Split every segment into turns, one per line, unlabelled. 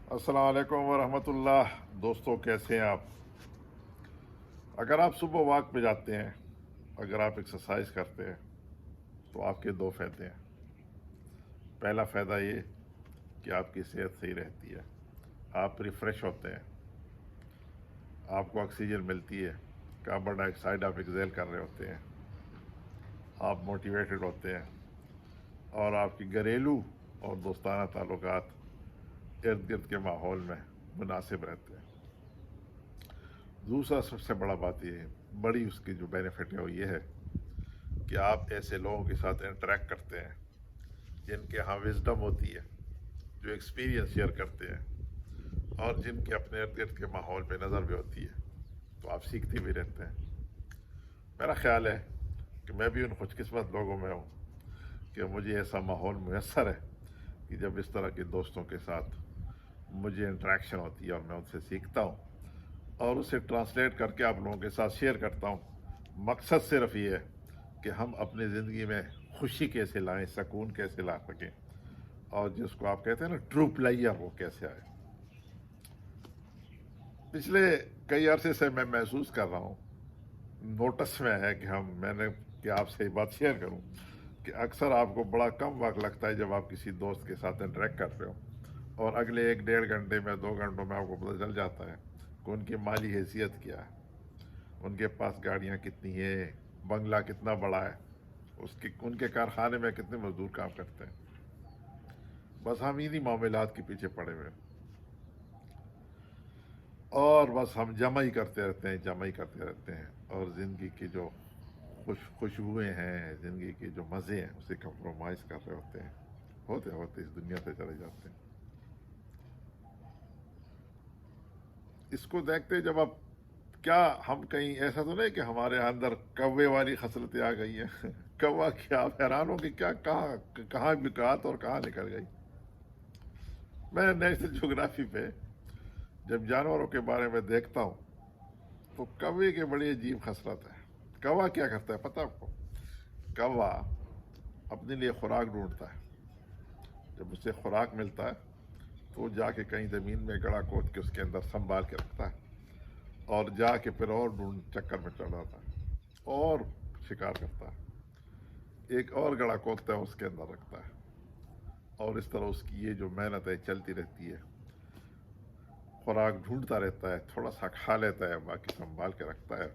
السلام علیکم ورحمۃ اللہ۔ دوستوں کیسے ہیں آپ؟ اگر آپ صبح واک پہ جاتے ہیں، اگر آپ ایکسرسائز کرتے ہیں تو آپ کے دو فائدے ہیں۔ پہلا فائدہ یہ کہ آپ کی صحت صحیح رہتی ہے، آپ ریفریش ہوتے ہیں، آپ کو آکسیجن ملتی ہے، کاربن ڈائی آکسائڈ آپ ایکزیل کر رہے ہوتے ہیں، آپ موٹیویٹڈ ہوتے ہیں اور آپ کی گھریلو اور دوستانہ تعلقات ارد گرد کے ماحول میں مناسب رہتے ہیں۔ دوسرا سب سے بڑا بات یہ ہے، بڑی اس کی جو بینیفٹ ہے وہ یہ ہے کہ آپ ایسے لوگوں کے ساتھ انٹریکٹ کرتے ہیں جن کے ہاں وزڈم ہوتی ہے، جو ایکسپیرینس شیئر کرتے ہیں اور جن کے اپنے ارد گرد کے ماحول پہ نظر بھی ہوتی ہے، تو آپ سیکھتے بھی رہتے ہیں۔ میرا خیال ہے کہ میں بھی ان خوش قسمت لوگوں میں ہوں کہ مجھے ایسا ماحول میسر ہے کہ جب اس طرح کے دوستوں کے ساتھ مجھے انٹریکشن ہوتی ہے اور میں ان سے سیکھتا ہوں اور اسے ٹرانسلیٹ کر کے آپ لوگوں کے ساتھ شیئر کرتا ہوں۔ مقصد صرف یہ ہے کہ ہم اپنی زندگی میں خوشی کیسے لائیں، سکون کیسے لا سکیں، اور جس کو آپ کہتے ہیں نا ٹرو پلیئر، وہ کیسے آئے۔ پچھلے کئی عرصے سے میں محسوس کر رہا ہوں، نوٹس میں ہے کہ میں نے کہ آپ سے یہ بات شیئر کروں کہ اکثر آپ کو بڑا کم وقت لگتا ہے جب آپ کسی دوست کے ساتھ انٹریکٹ کرتے ہو، اور اگلے 1 ڈیڑھ گھنٹے میں 2 گھنٹوں میں آپ کو پتہ چل جاتا ہے کہ ان کی مالی حیثیت کیا ہے، ان کے پاس گاڑیاں کتنی ہیں، بنگلہ کتنا بڑا ہے، ان کے کارخانے میں کتنے مزدور کام کرتے ہیں۔ بس ہم انہی معاملات کے پیچھے پڑے ہوئے ہیں اور بس ہم جمع ہی کرتے رہتے ہیں، جمع ہی کرتے رہتے ہیں، اور زندگی کی جو خوشبوئیں ہیں، زندگی کے جو مزے ہیں، اسے کمپرومائز کر رہے ہوتے ہیں، ہوتے ہوتے اس دنیا سے چلے جاتے ہیں۔ اس کو دیکھتے جب آپ کیا ہم کہیں ایسا تو نہیں کہ ہمارے اندر کوے والی خصلتیں آ گئی ہیں؟ کوا کیا، آپ حیران ہو کہ کیا کہاں بکات اور کہاں نکل گئی۔ میں نیشنل جغرافی پہ جب جانوروں کے بارے میں دیکھتا ہوں تو کوے کی بڑی عجیب خصلت ہے۔ کوا کیا کرتا ہے پتہ آپ کو؟ کوا اپنے لیے خوراک ڈھونڈتا ہے، جب اسے خوراک ملتا ہے تو وہ جا کے کہیں زمین میں گڑا کھود کے اس کے اندر سنبھال کے رکھتا ہے، اور جا کے پھر اور ڈھونڈ چکر میں چڑھ جاتا ہے اور شکار کرتا ہے، ایک اور گڑا کھودتا ہے اس کے اندر رکھتا ہے، اور اس طرح اس کی یہ جو محنت ہے چلتی رہتی ہے، خوراک ڈھونڈتا رہتا ہے، تھوڑا سا کھا لیتا ہے، باقی سنبھال کے رکھتا ہے۔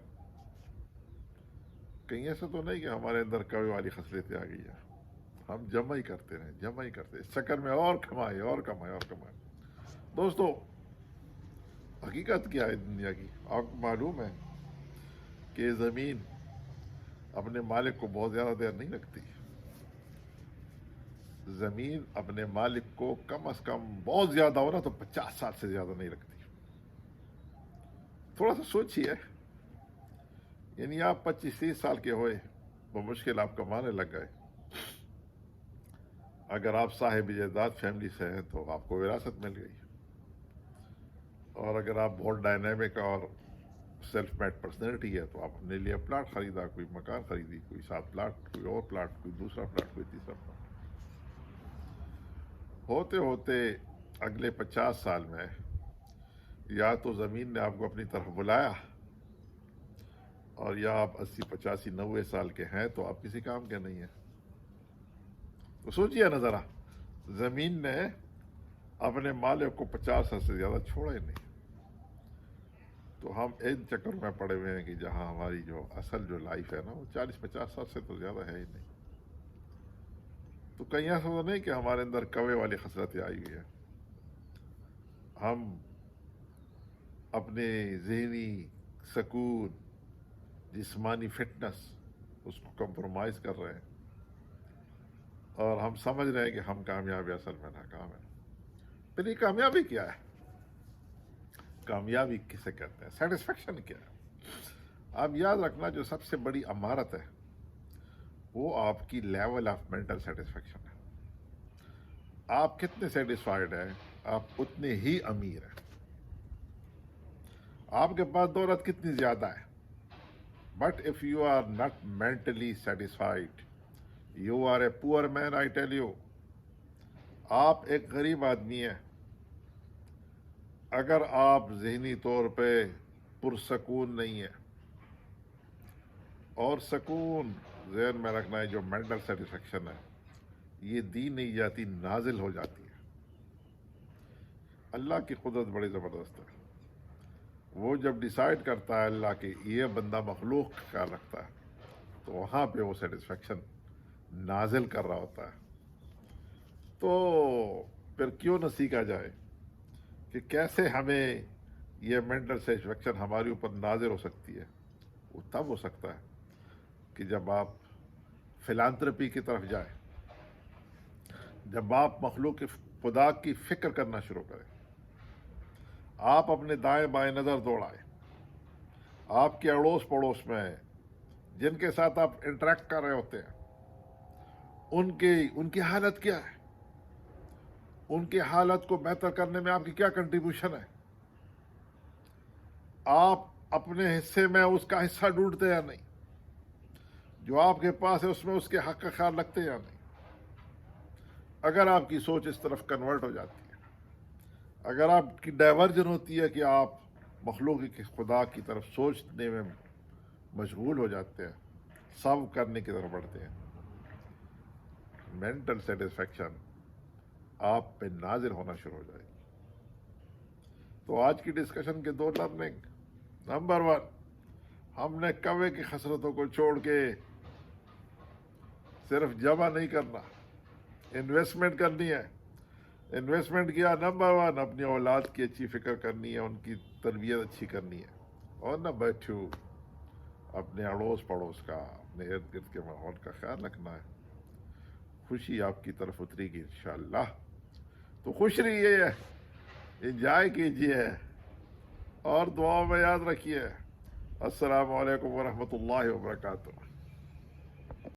کہیں ایسا تو نہیں کہ ہمارے اندر کوے والی خصلتیں آ گئی ہیں؟ ہم جمع ہی کرتے رہیں، جمع ہی کرتے، اس چکر میں اور کمائے اور کمائے اور کمائے۔ دوستو، حقیقت کیا ہے دنیا کی؟ آپ کو معلوم ہے کہ زمین اپنے مالک کو بہت زیادہ دیر نہیں رکھتی۔ زمین اپنے مالک کو کم از کم بہت زیادہ ہو نا تو 50 سال سے زیادہ نہیں رکھتی۔ تھوڑا سا سوچیے، یعنی آپ 25 30 سال کے ہوئے، بمشکل آپ کمانے لگ گئے، اگر آپ صاحب جائیداد فیملی سے ہیں تو آپ کو وراثت مل گئی، اور اگر آپ بہت ڈائنامک اور سیلف میڈ پرسنالٹی ہے تو آپ اپنے لیے پلاٹ خریدا، کوئی مکان خریدی، کوئی 7 پلاٹ، کوئی اور پلاٹ، کوئی دوسرا پلاٹ، کوئی تیسرا پلاٹ۔ ہوتے ہوتے اگلے 50 سال میں یا تو زمین نے آپ کو اپنی طرف بلایا، اور یا آپ 80 85 90 سال کے ہیں تو آپ کسی کام کے نہیں ہیں۔ تو سوچیے نا ذرا، زمین نے اپنے مالک کو 50 سال سے زیادہ چھوڑا ہی نہیں، تو ہم ان چکر میں پڑے ہوئے ہیں کہ جہاں ہماری جو اصل جو لائف ہے نا وہ 40 50 سال سے تو زیادہ ہے ہی نہیں۔ تو کہیں ایسا تو نہیں کہ ہمارے اندر کوے والی خصلتیں آئی ہوئی ہیں؟ ہم اپنے ذہنی سکون، جسمانی فٹنس، اس کو کمپرومائز کر رہے ہیں، اور ہم سمجھ رہے ہیں کہ ہم کامیاب ہیں، اصل میں ناکام ہیں۔ پھر یہ کامیابی کیا ہے؟ کامیابی کسے کہتے ہیں؟ سیٹسفیکشن کیا ہے؟ آپ یاد رکھنا، جو سب سے بڑی امارت ہے وہ آپ کی لیول آف مینٹل سیٹسفیکشن ہے۔ آپ کتنے سیٹسفائیڈ ہیں، آپ اتنے ہی امیر ہیں۔ آپ کے پاس دولت کتنی زیادہ ہے، but if you are not mentally satisfied you are a poor man, I tell you. آپ ایک غریب آدمی ہیں، اگر آپ ذہنی طور پہ پرسکون نہیں ہیں، اور سکون ذہن میں رکھنا ہے جو مینٹل سیٹسفیکشن ہے، یہ دی نہیں جاتی، نازل ہو جاتی ہے۔ اللہ کی قدرت بڑی زبردست ہے۔ وہ جب ڈیسائیڈ کرتا ہے اللہ کہ یہ بندہ مخلوق کا خیال رکھتا ہے، تو وہاں پہ وہ سیٹسفیکشن نازل کر رہا ہوتا ہے۔ تو پھر کیوں نہ سیکھا جائے کہ کیسے ہمیں یہ مینٹل سیٹسفیکشن ہمارے اوپر نازل ہو سکتی ہے۔ وہ تب ہو سکتا ہے کہ جب آپ فلانتھرپی کی طرف جائیں، جب آپ مخلوق کی خدا کی فکر کرنا شروع کریں، آپ اپنے دائیں بائیں نظر دوڑائیں، آپ کے اڑوس پڑوس میں جن کے ساتھ آپ انٹریکٹ کر رہے ہوتے ہیں ان کی حالت کیا ہے، ان کی حالت کو بہتر کرنے میں آپ کی کیا کنٹریبیوشن ہے، آپ اپنے حصے میں اس کا حصہ ڈھونڈتے یا نہیں، جو آپ کے پاس ہے اس میں اس کے حق کا خیال رکھتے یا نہیں۔ اگر آپ کی سوچ اس طرف کنورٹ ہو جاتی ہے، اگر آپ کی ڈائیورجن ہوتی ہے کہ آپ مخلوق کی خدا کی طرف سوچنے میں مشغول ہو جاتے ہیں، سرو کرنے کی طرف بڑھتے ہیں، مینٹل سیٹسفیکشن آپ پہ نازل ہونا شروع ہو جائے گی۔ تو آج کی ڈسکشن کے 2 لرننگ: نمبر 1، ہم نے کوے کی خسرتوں کو چھوڑ کے صرف جمع نہیں کرنا، انویسٹمنٹ کرنی ہے۔ انویسٹمنٹ کیا؟ نمبر 1، اپنی اولاد کی اچھی فکر کرنی ہے، ان کی تربیت اچھی کرنی ہے۔ اور نمبر 2، اپنے اڑوس پڑوس کا، اپنے ارد گرد کے ماحول کا خیال رکھنا ہے۔ خوشی آپ کی طرف اتری گی انشاءاللہ۔ تو خوش رہیے، انجوائے کیجیے، اور دعاؤں میں یاد رکھیے۔ السلام علیکم ورحمۃ اللہ وبرکاتہ۔